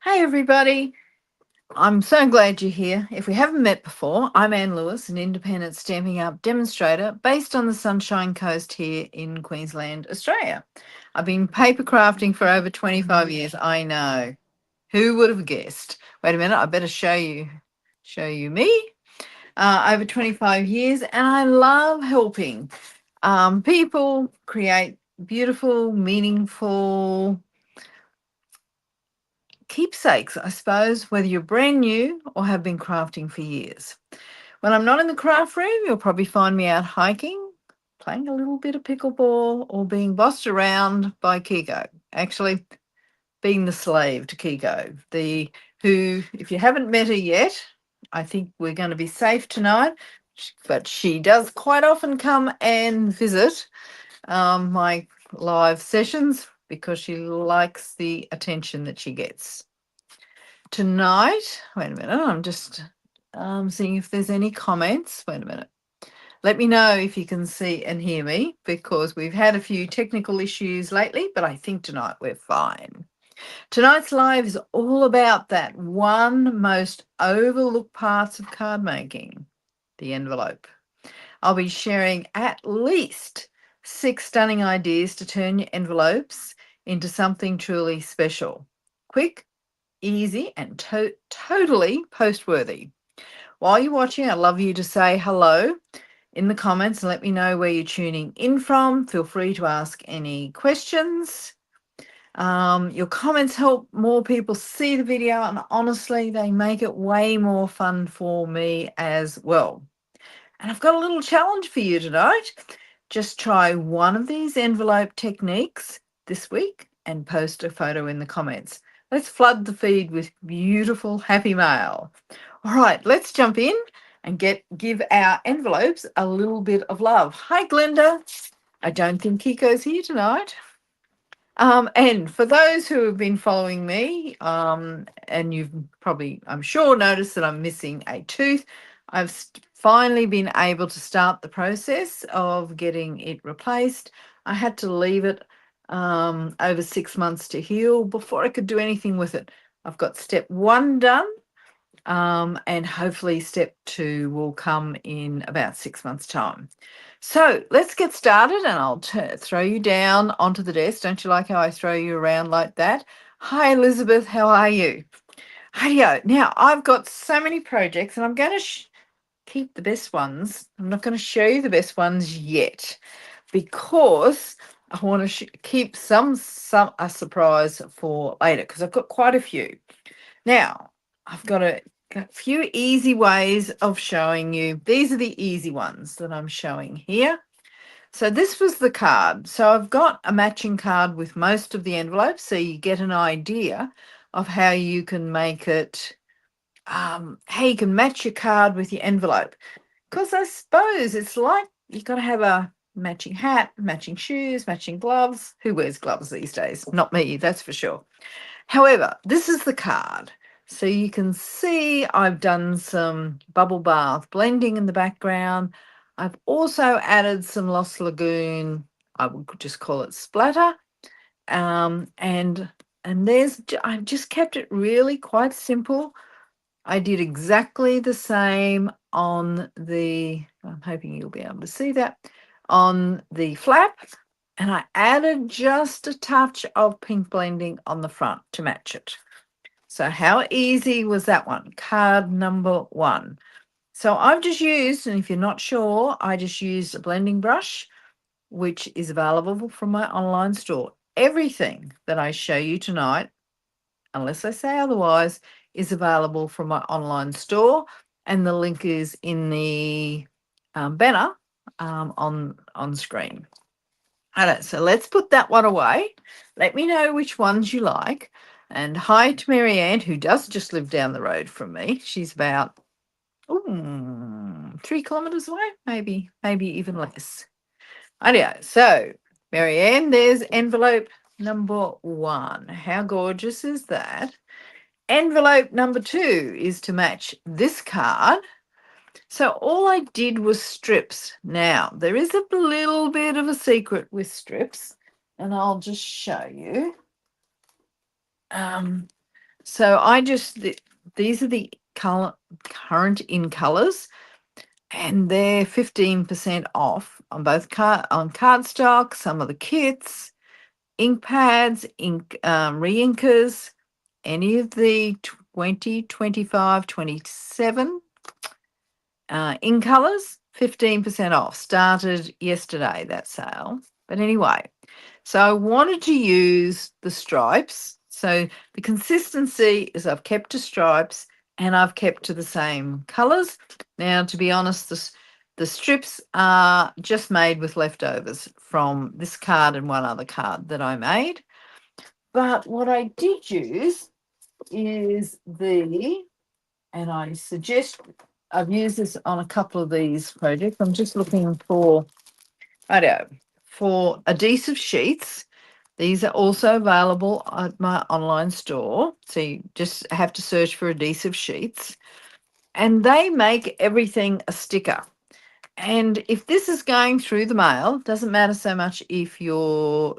Hey everybody, I'm so glad you're here. If we haven't met before, I'm Anne Lewis, an independent Stampin' Up demonstrator based on the Sunshine Coast here in Queensland, Australia. I've been paper crafting for over 25 years. I know. Who would have guessed? Wait a minute, I better show you me. Over 25 years, and I love helping people create beautiful, meaningful keepsakes, I suppose, whether you're brand new or have been crafting for years. When I'm not in the craft room, you'll probably find me out hiking, playing a little bit of pickleball, or being bossed around by Kiko. Actually, being the slave to Kiko, who, if you haven't met her yet, I think we're going to be safe tonight. But she does quite often come and visit my live sessions because she likes the attention that she gets. Tonight, wait a minute, I'm just seeing if there's any comments. Wait a minute. Let me know if you can see and hear me because we've had a few technical issues lately, but I think tonight we're fine. Tonight's live is all about that one most overlooked parts of card making, the envelope. I'll be sharing at least 6 stunning ideas to turn your envelopes into something truly special. Quick, easy, and totally post-worthy. While you're watching, I'd love you to say hello in the comments and let me know where you're tuning in from. Feel free to ask any questions. Your comments help more people see the video, and honestly, they make it way more fun for me as well. And I've got a little challenge for you tonight. Just try one of these envelope techniques this week and post a photo in the comments. Let's flood the feed with beautiful, happy mail. All right, let's jump in and give our envelopes a little bit of love. Hi, Glenda. I don't think Kiko's here tonight. And for those who have been following me, and you've probably, I'm sure, noticed that I'm missing a tooth, I've finally been able to start the process of getting it replaced. I had to leave it over 6 months to heal before I could do anything with it. I've got step 1 done, and hopefully step 2 will come in about 6 months' time. So let's get started, and I'll throw you down onto the desk. Don't you like how I throw you around like that? Hi, Elizabeth. How are you? Hiyo. Now, I've got so many projects, and I'm going to keep the best ones. I'm not going to show you the best ones yet because I want to keep some a surprise for later because I've got quite a few. Now, I've got a few easy ways of showing you. These are the easy ones that I'm showing here. So this was the card. So I've got a matching card with most of the envelopes, so you get an idea of how you can make it, how you can match your card with your envelope. Because I suppose it's like you've got to have a matching hat, matching shoes, matching gloves. Who wears gloves these days? Not me, that's for sure. However, this is the card. So you can see I've done some bubble bath blending in the background. I've also added some Lost Lagoon, I would just call it splatter. And I've just kept it really quite simple. I did exactly the same on I'm hoping you'll be able to see that, on the flap. And I added just a touch of pink blending on the front to match it. So how easy was that one? Card number 1. So I've just used, and if you're not sure, I just used a blending brush, which is available from my online store. Everything that I show you tonight, unless I say otherwise, is available from my online store, and the link is in the banner on screen. All right, so let's put that one away. Let me know which ones you like. And hi to Marianne, who does just live down the road from me. She's about 3 kilometres away, maybe even less. Anyway, so Marianne, there's envelope number 1. How gorgeous is that? Envelope number 2 is to match this card. So all I did was strips. Now, there is a little bit of a secret with strips, and I'll just show you. So these are the current in colors, and they're 15% off on both on cardstock, some of the kits, ink pads, ink re-inkers, any of the 20, 25, 27 in colors, 15% off. Started yesterday, that sale. But anyway, so I wanted to use the stripes. So the consistency is I've kept to stripes and I've kept to the same colors. Now, to be honest, the strips are just made with leftovers from this card and one other card that I made. But what I did use is and I suggest I've used this on a couple of these projects. I'm just looking for, I don't know, for adhesive sheets. These are also available at my online store. So you just have to search for adhesive sheets. And they make everything a sticker. And if this is going through the mail, doesn't matter so much if you're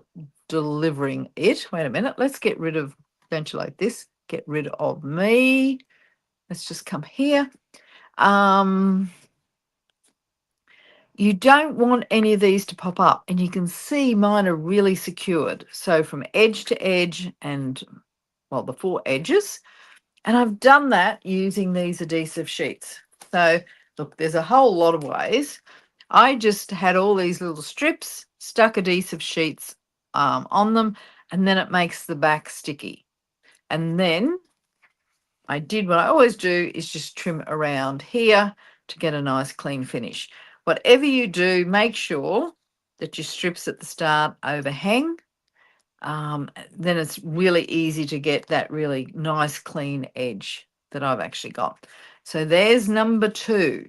delivering it. Wait a minute, let's get rid of, don't you like this? Get rid of me. Let's just come here. You don't want any of these to pop up, and you can see mine are really secured. So from edge to edge and, well, the four edges. And I've done that using these adhesive sheets. So look, there's a whole lot of ways. I just had all these little strips, stuck adhesive sheets on them, and then it makes the back sticky. And then I did what I always do is just trim around here to get a nice clean finish. Whatever you do, make sure that your strips at the start overhang. Then it's really easy to get that really nice clean edge that I've actually got. So there's number 2.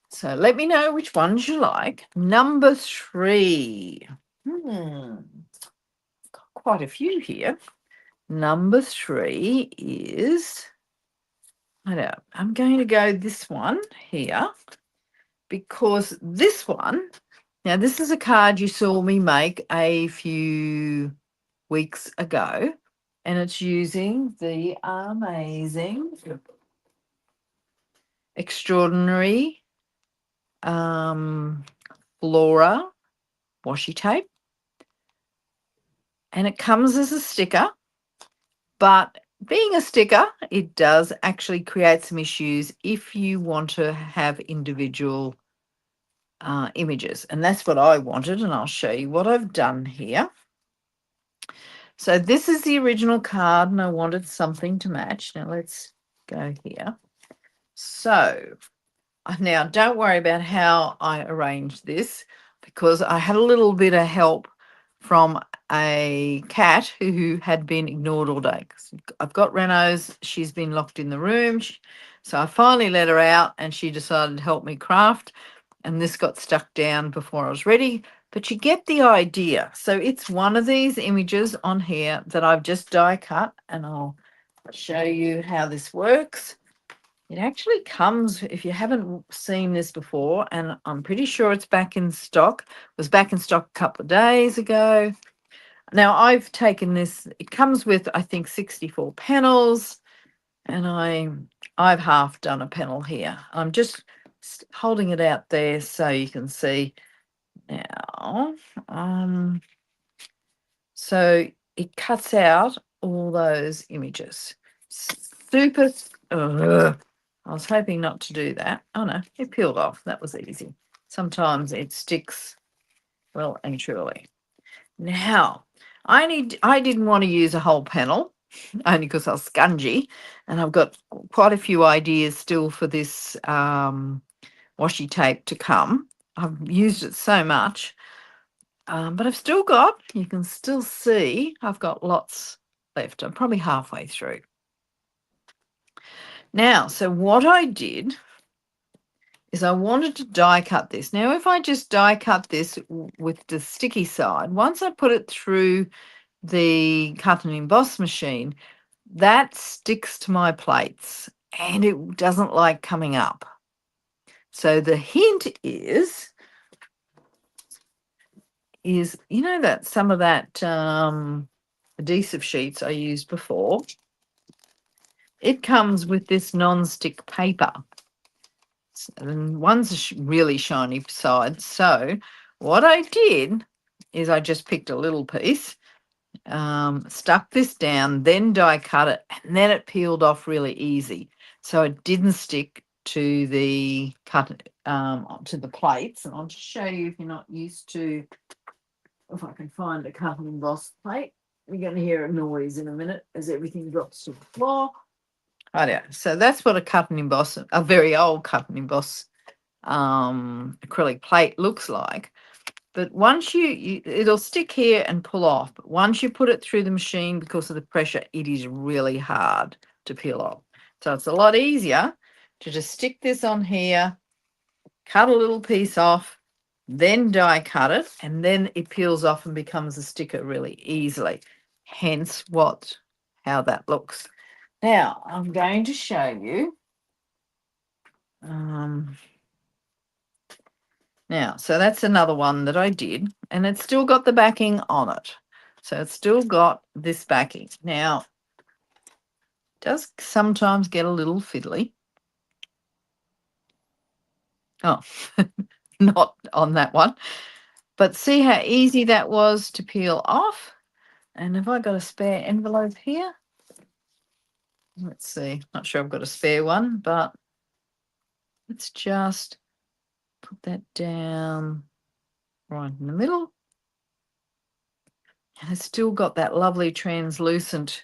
So let me know which ones you like. Number 3. Got quite a few here. Number 3 is, I know, I'm going to go this one here because this one, now this is a card you saw me make a few weeks ago, and it's using the amazing, extraordinary Flora washi tape. And it comes as a sticker, but being a sticker, it does actually create some issues if you want to have individual images. And that's what I wanted, and I'll show you what I've done here. So this is the original card, and I wanted something to match. Now let's go here. So now don't worry about how I arranged this, because I had a little bit of help from a cat who had been ignored all day. I've got Renault's, she's been locked in the room. So I finally let her out and she decided to help me craft. And this got stuck down before I was ready. But you get the idea. So it's one of these images on here that I've just die cut, and I'll show you how this works. It actually comes, if you haven't seen this before, and I'm pretty sure it's back in stock. It was back in stock a couple of days ago. Now I've taken this, it comes with, I think, 64 panels, and I've half done a panel here. I'm just holding it out there so you can see now. So it cuts out all those images. Super. I was hoping not to do that. Oh no, it peeled off. That was easy. Sometimes it sticks well and truly. Now, I didn't want to use a whole panel only because I was scungy, and I've got quite a few ideas still for this washi tape to come. I've used it so much, but I've still got, you can still see, I've got lots left. I'm probably halfway through. Now, so what I did is I wanted to die cut this. Now, if I just die cut this with the sticky side, once I put it through the cut and emboss machine, that sticks to my plates and it doesn't like coming up. So the hint is you know that some of that adhesive sheets I used before, it comes with this non-stick paper. And one's a really shiny side. So what I did is I just picked a little piece, stuck this down, then die cut it, and then it peeled off really easy. So it didn't stick to the to the plates. And I'll just show you if you're not used to, if I can find a cut and emboss plate. You're going to hear a noise in a minute as everything drops to the floor. Oh yeah, so that's what a cut and emboss, a very old cut and emboss acrylic plate looks like. But once it'll stick here and pull off. But once you put it through the machine, because of the pressure, it is really hard to peel off. So it's a lot easier to just stick this on here, cut a little piece off, then die cut it, and then it peels off and becomes a sticker really easily. Hence how that looks. Now I'm going to show you. Now, so that's another one that I did, and it's still got the backing on it. So it's still got this backing. Now, it does sometimes get a little fiddly. Oh, not on that one. But see how easy that was to peel off? And have I got a spare envelope here? Let's see. Not sure I've got a spare one, but let's just put that down right in the middle. And it's still got that lovely translucent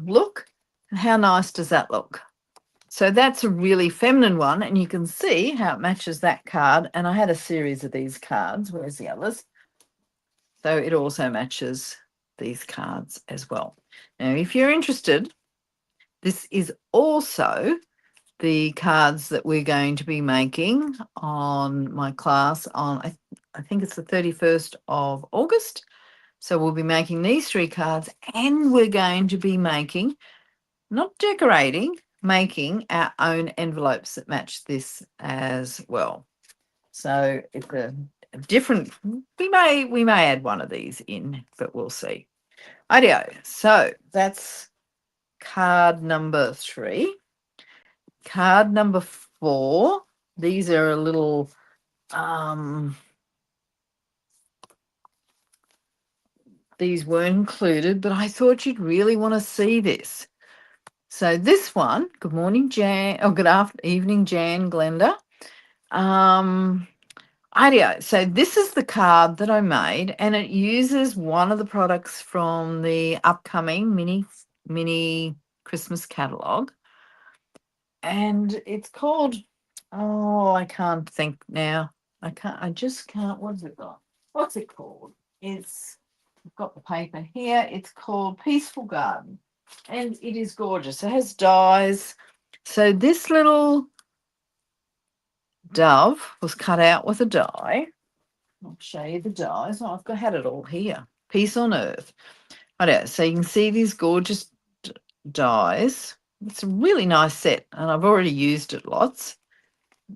look. And how nice does that look? So that's a really feminine one, and you can see how it matches that card. And I had a series of these cards. Where's the others? So it also matches these cards as well. Now, if you're interested, this is also the cards that we're going to be making on my class on, I think it's the 31st of August. So we'll be making these 3 cards, and we're going to be making, not decorating, making our own envelopes that match this as well. So it's a different, we may add one of these in, but we'll see. Ideo. So that's card number 3. Card number 4. These are a little these weren't included, but I thought you'd really want to see this. So this one, good morning, Jan, or good evening, Jan, Glenda. Ideo. So this is the card that I made, and it uses one of the products from the upcoming mini Christmas catalog. And it's called, I can't think now. I just can't, what has it got? What's it called? I've got the paper here. It's called Peaceful Garden, and it is gorgeous. It has dies. So this little dove was cut out with a die. I'll show you the dies. Oh, had it all here. Peace on Earth. So you can see these gorgeous dies. It's a really nice set, and I've already used it lots.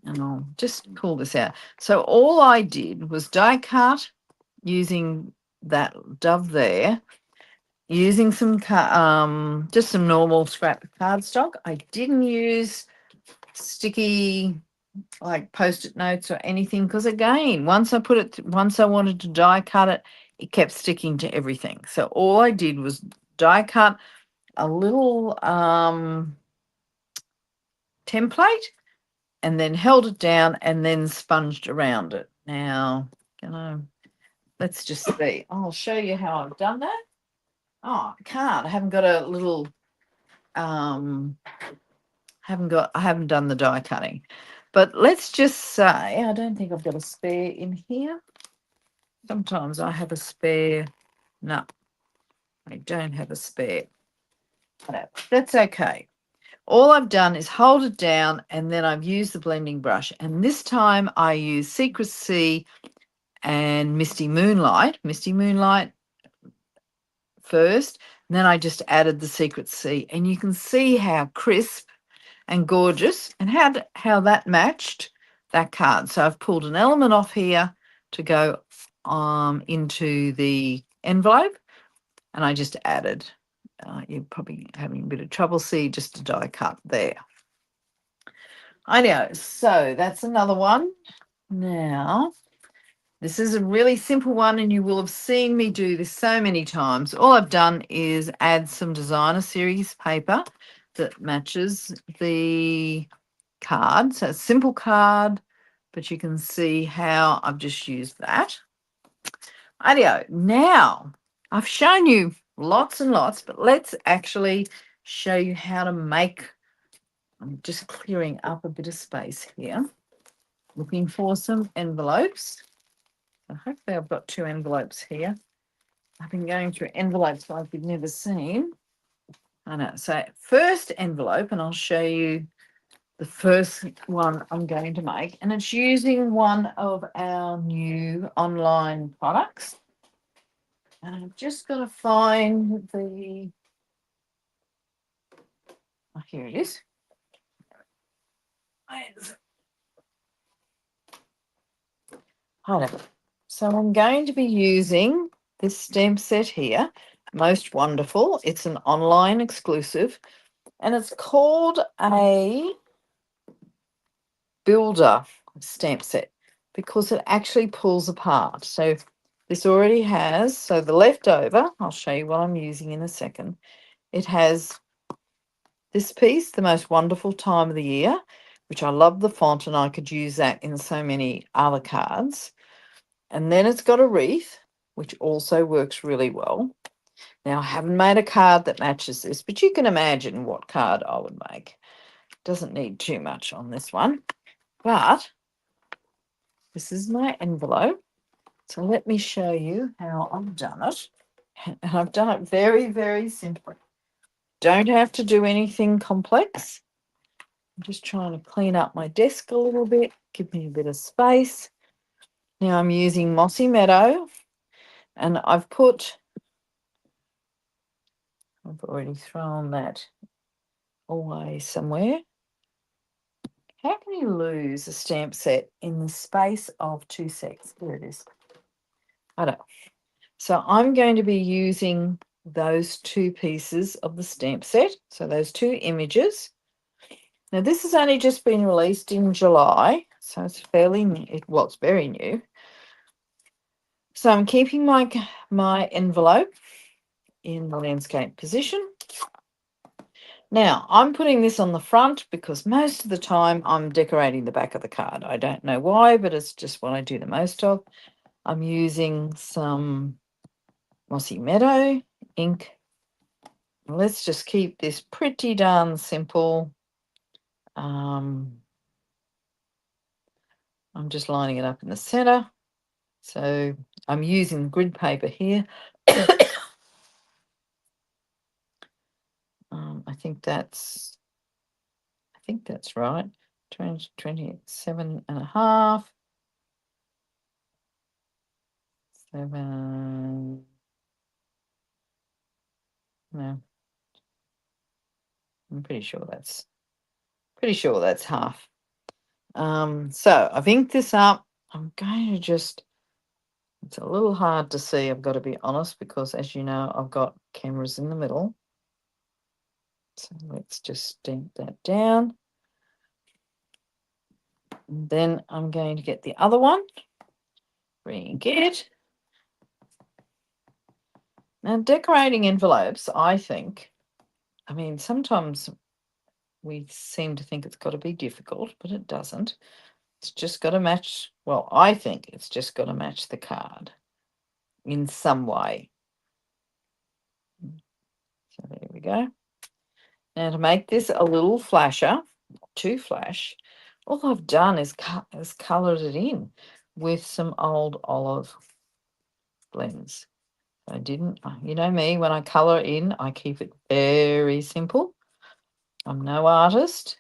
And I'll just pull this out. So all I did was die cut using that dove there, using some just some normal scrap cardstock. I didn't use sticky like post-it notes or anything, because again, once I wanted to die cut it, it kept sticking to everything. So all I did was die cut a little template, and then held it down and then sponged around it. Now, let's just see. I'll show you how I've done that. Oh, I can't. I haven't got a little, I haven't done the die cutting. But let's just say, I don't think I've got a spare in here. Sometimes I have a spare. No, I don't have a spare. No, that's okay. All I've done is hold it down, and then I've used the blending brush. And this time I use Secret Sea and Misty Moonlight first. And then I just added the Secret Sea. And you can see how crisp and gorgeous and how that matched that card. So I've pulled an element off here to go into the envelope, and I just added. You're probably having a bit of trouble, see, just a die cut there. I know. So that's another one. Now, this is a really simple one, and you will have seen me do this so many times. All I've done is add some designer series paper that matches the card. So a simple card, but you can see how I've just used that. Ideo. Now, I've shown you lots and lots, but let's actually show you how to make. I'm just clearing up a bit of space here. Looking for some envelopes. So hopefully I've got 2 envelopes here. I've been going through envelopes like you've never seen. I know. So first envelope, and I'll show you the first one I'm going to make, and it's using one of our new online products. And I've just got to find the, oh, here it is. Whatever. So I'm going to be using this stamp set here, Most Wonderful. It's an online exclusive, and it's called a builder stamp set because it actually pulls apart. So this already has, so the leftover, I'll show you what I'm using in a second. It has this piece, The Most Wonderful Time of the Year, which I love the font, and I could use that in so many other cards. And then it's got a wreath, which also works really well. Now, I haven't made a card that matches this, but you can imagine what card I would make. Doesn't need too much on this one, but this is my envelope. So let me show you how I've done it. And I've done it very, very simply. Don't have to do anything complex. I'm just trying to clean up my desk a little bit, give me a bit of space. Now I'm using Mossy Meadow, and I've already thrown that away somewhere. How can you lose a stamp set in the space of 2 seconds? There it is. I don't know. So I'm going to be using those 2 pieces of the stamp set. So those 2 images. Now this has only just been released in July, so it's fairly new. Well, it's very new. So I'm keeping my envelope in the landscape position. Now, I'm putting this on the front because most of the time I'm decorating the back of the card. I don't know why, but it's just what I do the most of. I'm using some Mossy Meadow ink. Let's just keep this pretty darn simple. I'm just lining it up in the center. So I'm using grid paper here. I think that's right. 27 and a half. 7. No, I'm pretty sure that's half. So I've inked this up. I'm going to just, it's a little hard to see, I've got to be honest, because as you know, I've got cameras in the middle. So let's just stamp that down. And then I'm going to get the other one. Re-ink it. Now, decorating envelopes, I mean, sometimes we seem to think it's got to be difficult, but it doesn't. It's just got to match, well, I think it's just got to match the card in some way. So there we go. Now to make this a little flasher, too flash, all I've done is coloured it in with some old olive blends. I didn't, you know me, when I colour in, I keep it very simple. I'm no artist.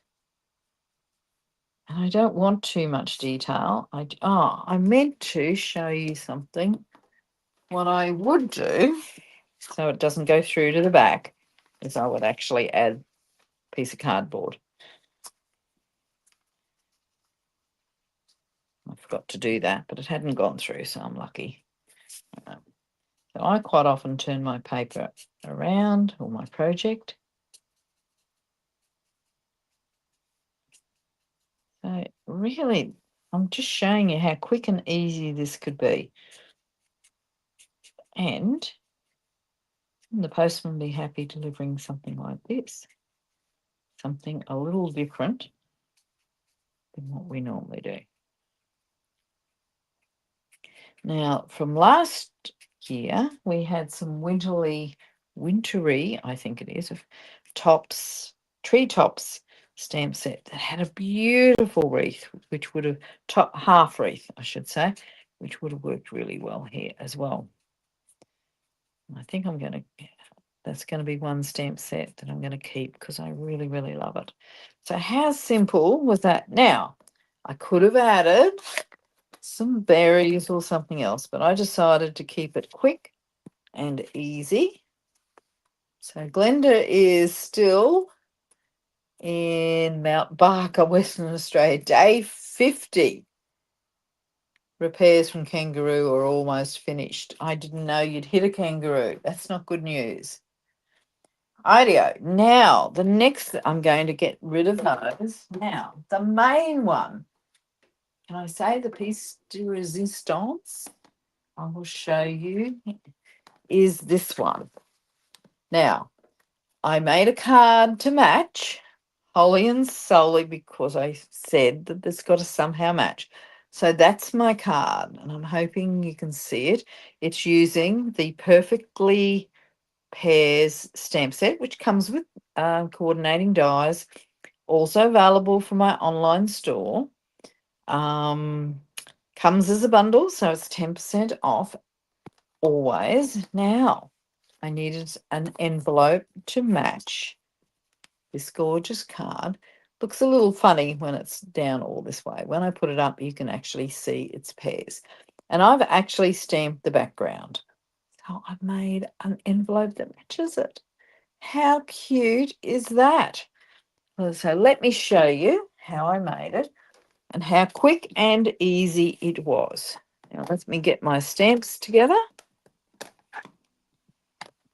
And I don't want too much detail. I meant to show you something. What I would do, so it doesn't go through to the back, is I would actually add a piece of cardboard. I forgot to do that, but it hadn't gone through, so I'm lucky. So I quite often turn my paper around, or my project. So really, I'm just showing you how quick and easy this could be. And the postman be happy delivering something like this, something a little different than what we normally do. Now, from last year, we had some wintry, I think it is, of treetops stamp set that had a beautiful wreath, which would have half wreath, I should say, which would have worked really well here as well. I think that's going to be one stamp set that I'm going to keep because I really, really love it. So how simple was that? Now, I could have added some berries or something else, but I decided to keep it quick and easy. So Glenda is still in Mount Barker, Western Australia, day 50. Repairs from kangaroo are almost finished. I didn't know you'd hit a kangaroo. That's not good news. Ideo. Now, the next, I'm going to get rid of those. Now, the main one, can I say the piece de resistance? I will show you, is this one. Now, I made a card to match, wholly and solely because I said that it's got to somehow match. So that's my card, and I'm hoping you can see it. It's using the Perfectly Pairs stamp set, which comes with coordinating dies, also available from my online store. Comes as a bundle, so it's 10% off always. Now, I needed an envelope to match this gorgeous card. Looks a little funny when it's down all this way. When I put it up, you can actually see its pairs. And I've actually stamped the background. So I've made an envelope that matches it. How cute is that? So let me show you how I made it and how quick and easy it was. Now let me get my stamps together.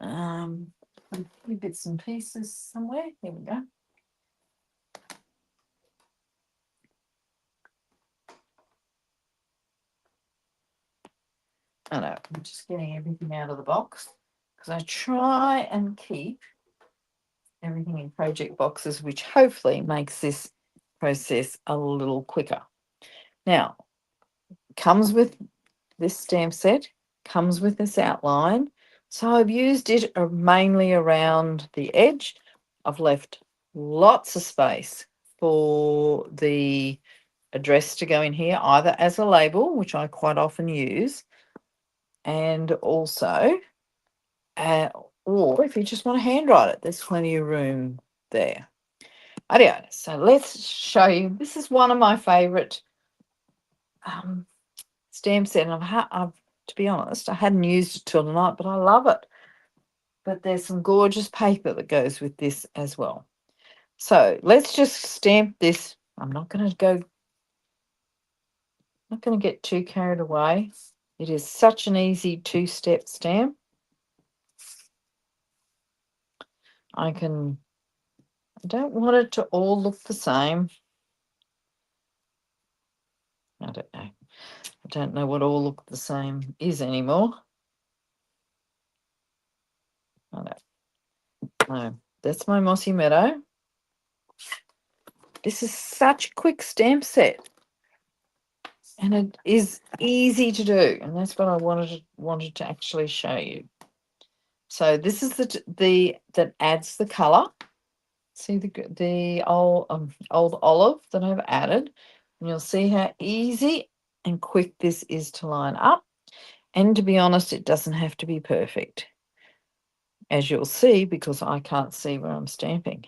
A few bits and pieces somewhere. Here we go. I know, I'm just getting everything out of the box because I try and keep everything in project boxes, which hopefully makes this process a little quicker. Now, comes with this stamp set, comes with this outline. So I've used it mainly around the edge. I've left lots of space for the address to go in here, either as a label, which I quite often use, and also, or if you just want to handwrite it, there's plenty of room there. Anyway, so let's show you. This is one of my favourite stamp set, and I've, to be honest, I hadn't used it till tonight, but I love it. But there's some gorgeous paper that goes with this as well. So let's just stamp this. I'm not going to get too carried away. It is such an easy two-step stamp. I don't want it to all look the same. I don't know. I don't know what all look the same is anymore. I don't know. That's my Mossy Meadow. This is such a quick stamp set. And it is easy to do. And that's what I wanted to actually show you. So this is that adds the colour. See the old olive that I've added, and you'll see how easy and quick this is to line up. And to be honest, it doesn't have to be perfect, as you'll see, because I can't see where I'm stamping.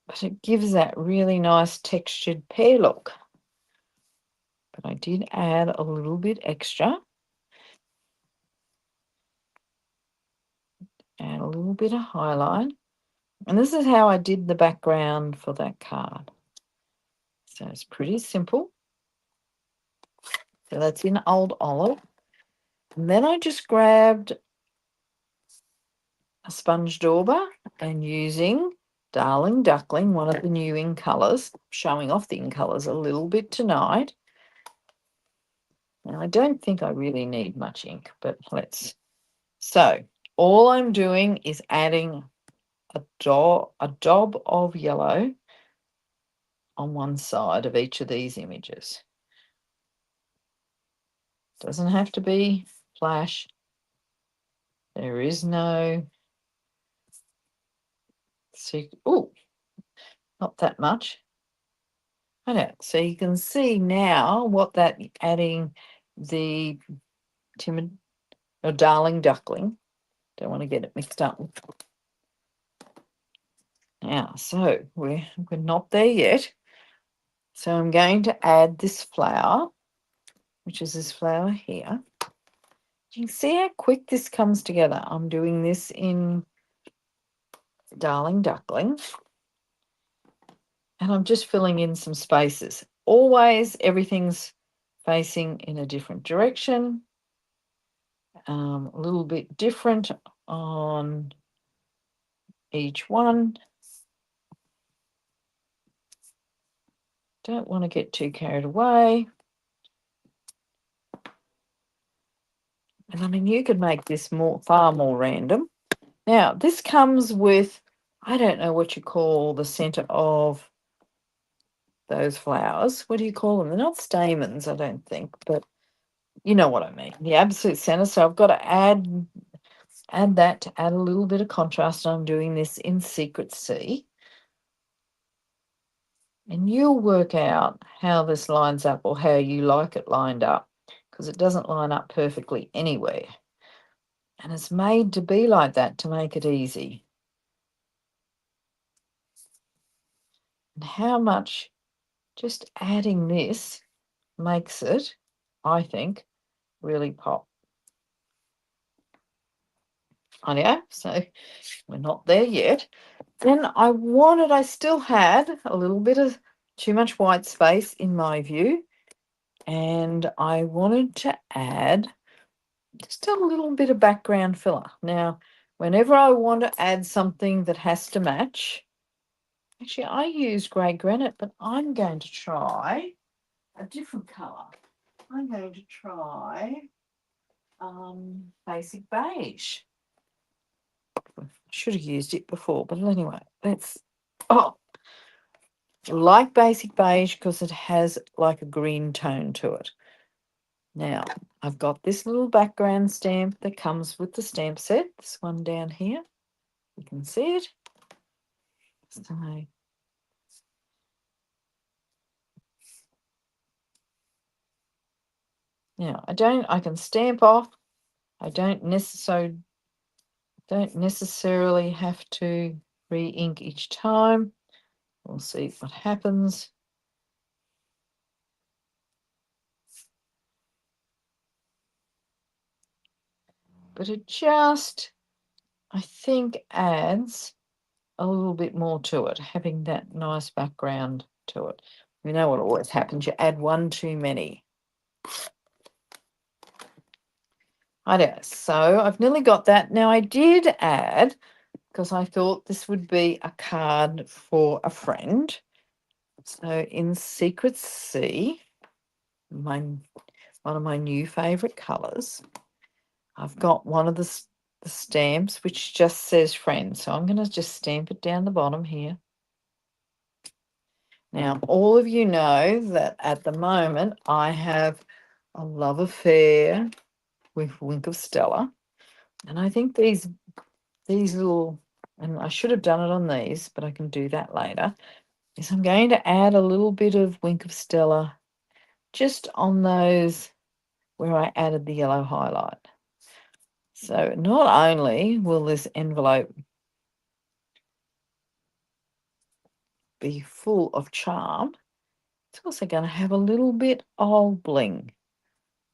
But it gives that really nice textured pear look. But I did add a little bit extra. Add a little bit of highlight. And this is how I did the background for that card. So it's pretty simple. So that's in Old Olive. And then I just grabbed a sponge dauber and using Darling Duckling, one of the new in colours, showing off the in colours a little bit tonight. Now, I don't think I really need much ink, but let's. So all I'm doing is adding a dob of yellow on one side of each of these images. Doesn't have to be flash. There is no secret. Oh, not that much. I know. So you can see now what that adding the timid or darling duckling. Don't want to get it mixed up. Now, so we're not there yet. So I'm going to add this flower, which is this flower here. You can see how quick this comes together. I'm doing this in Darling Duckling. And I'm just filling in some spaces. Always everything's facing in a different direction. A little bit different on each one. Don't want to get too carried away. And I mean, you could make this far more random. Now, this comes with, I don't know what you call the center of those flowers. What do you call them? They're not stamens, I don't think, but you know what I mean. The absolute center. So I've got to add that to add a little bit of contrast. I'm doing this in Secret C. And you'll work out how this lines up or how you like it lined up, because it doesn't line up perfectly anywhere. And it's made to be like that to make it easy. And how much just adding this makes it, I think, really pop. Yeah, so we're not there yet. Then I still had a little bit of too much white space in my view, and I wanted to add just a little bit of background filler. Now, whenever I want to add something that has to match, actually I use grey granite, but I'm going to try a different colour. I'm going to try basic beige. I should have used it before, but anyway, I like basic beige because it has like a green tone to it. Now, I've got this little background stamp that comes with the stamp set, this one down here. You can see it. So, now I can stamp off. I don't necessarily have to re-ink each time. We'll see what happens. But it just, I think, adds a little bit more to it, having that nice background to it. You know what always happens, you add one too many. I know, so I've nearly got that. Now I did add, because I thought this would be a card for a friend. So in Secret C, one of my new favourite colours, I've got one of the stamps which just says friend. So I'm going to just stamp it down the bottom here. Now, all of you know that at the moment I have a love affair with Wink of Stella. And I think these little, and I should have done it on these, but I can do that later, is I'm going to add a little bit of Wink of Stella just on those where I added the yellow highlight. So not only will this envelope be full of charm, it's also going to have a little bit of bling.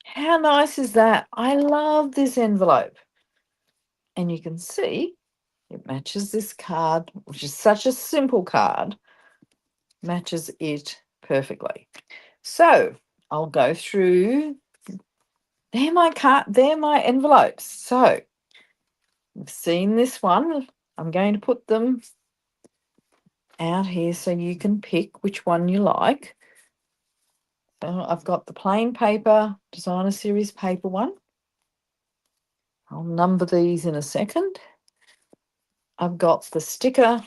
How nice is that? I love this envelope. And you can see it matches this card, which is such a simple card, matches it perfectly. So I'll go through they're my envelopes. So you've seen this one. I'm going to put them out here so you can pick which one you like. So I've got the plain paper designer series paper one. I'll number these in a second. I've got the sticker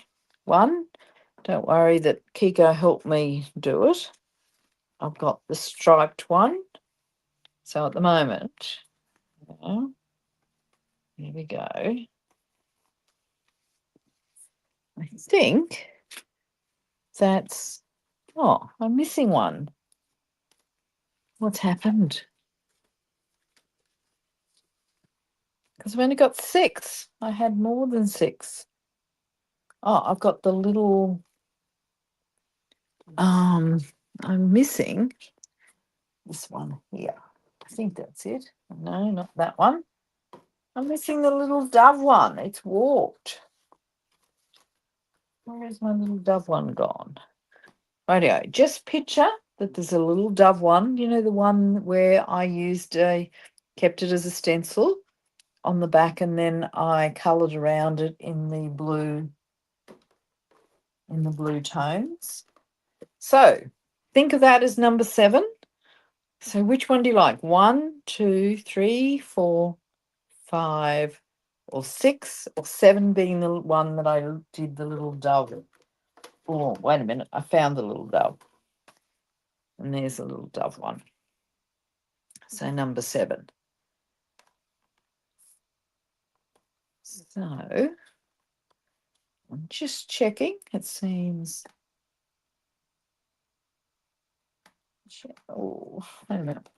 one. Don't worry that Kiko helped me do it. I've got the striped one. So at the moment, here we go. I think that's, oh, I'm missing one. What's happened? Because I've only got 6. I had more than 6. Oh, I've got the little, I'm missing this one here. I think that's it. No, not that one. I'm missing the little dove one. It's walked. Where is my little dove one gone? Rightio, just picture that there's a little dove one, you know, the one where I kept it as a stencil on the back, and then I coloured around it in the blue tones. So think of that as number 7. So which one do you like? 1, 2, 3, 4, 5, or 6, or 7 being the one that I did the little dove. Oh, wait a minute. I found the little dove. And there's a little dove one. So number 7. So I'm just checking. It seems. Oh, wait a minute.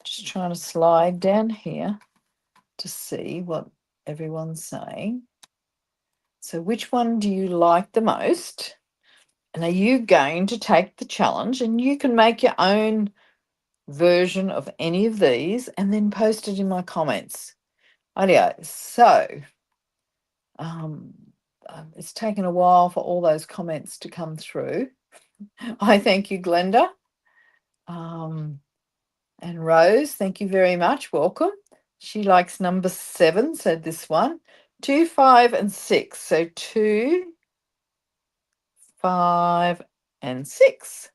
Just trying to slide down here to see what everyone's saying. So which one do you like the most? And are you going to take the challenge? And you can make your own version of any of these and then post it in my comments. Audio. So it's taken a while for all those comments to come through. I thank you, Glenda. And Rose, thank you very much. Welcome. She likes number 7, so this one. 2, 5, and 6. So 2, 5, and 6.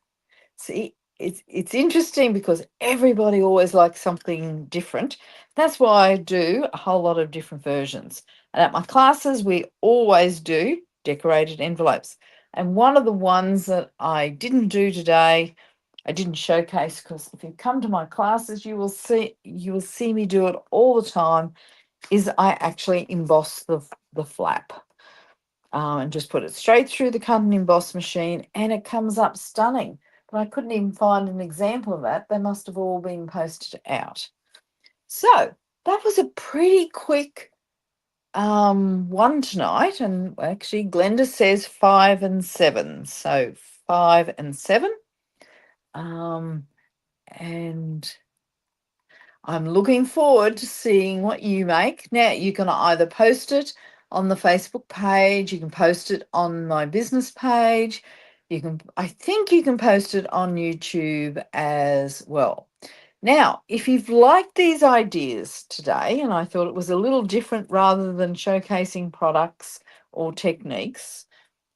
See, it's interesting because everybody always likes something different. That's why I do a whole lot of different versions. And at my classes, we always do decorated envelopes. And one of the ones that I didn't do today, I didn't showcase, because if you come to my classes, you will see me do it all the time, is I actually emboss the flap. And just put it straight through the cut and emboss machine, and it comes up stunning. But I couldn't even find an example of that. They must have all been posted out. So that was a pretty quick one tonight. And actually, Glenda says 5 and 7. So 5 and 7. And I'm looking forward to seeing what you make. Now, you can either post it on the Facebook page, you can post it on my business page, I think you can post it on YouTube as well. Now, if you've liked these ideas today, and I thought it was a little different rather than showcasing products or techniques,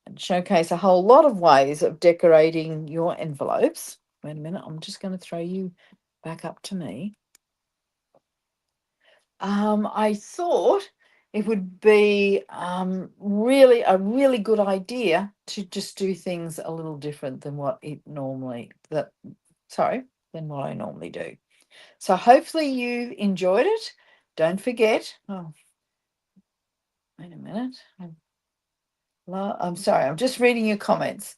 and showcase a whole lot of ways of decorating your envelopes. Wait a minute, I'm just going to throw you back up to me. I thought it would be really a really good idea to just do things a little different than what I normally do. So hopefully you enjoyed it. Don't forget. Oh, wait a minute. I'm sorry. I'm just reading your comments.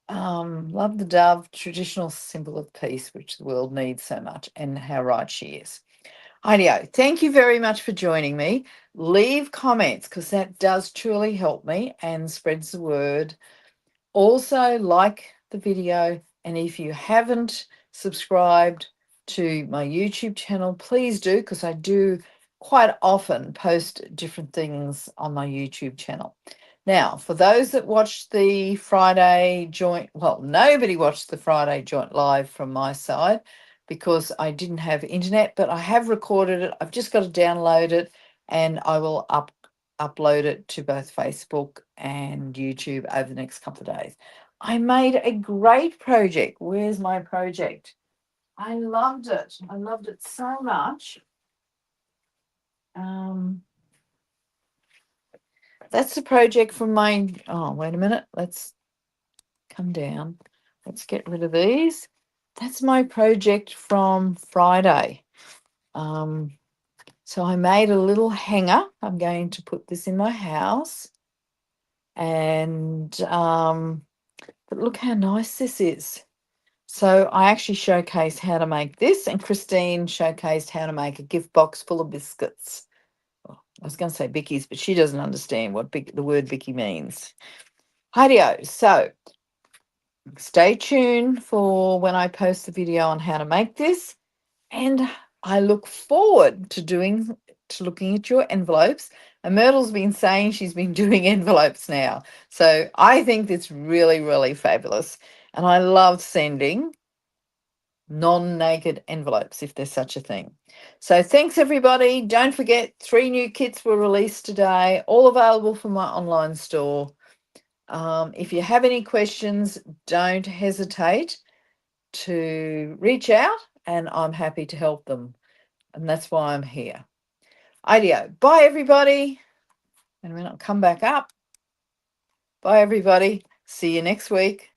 Love the dove, traditional symbol of peace, which the world needs so much, and how right she is. Ideo, thank you very much for joining me. Leave comments because that does truly help me and spreads the word. Also, like the video, and if you haven't subscribed to my YouTube channel, please do, because I do quite often post different things on my YouTube channel. Now, for those that watched the Friday joint, well, nobody watched the Friday joint live from my side, because I didn't have internet, but I have recorded it. I've just got to download it, and I will upload it to both Facebook and YouTube over the next couple of days. I made a great project. Where's my project? I loved it. I loved it so much. That's the project from my, oh, wait a minute. Let's come down. Let's get rid of these. That's my project from Friday. So I made a little hanger. I'm going to put this in my house. And but look how nice this is. So I actually showcased how to make this, and Christine showcased how to make a gift box full of biscuits. Oh, I was going to say Bickies, but she doesn't understand what the word Bicky means. Rightio. So stay tuned for when I post the video on how to make this. And I look forward to looking at your envelopes. And Myrtle's been saying she's been doing envelopes now. So I think it's really, really fabulous. And I love sending non-naked envelopes, if there's such a thing. So thanks, everybody. Don't forget, 3 new kits were released today, all available from my online store. If you have any questions, don't hesitate to reach out, and I'm happy to help them. And that's why I'm here. Ideo. Bye, everybody. And then I'll come back up. Bye, everybody. See you next week.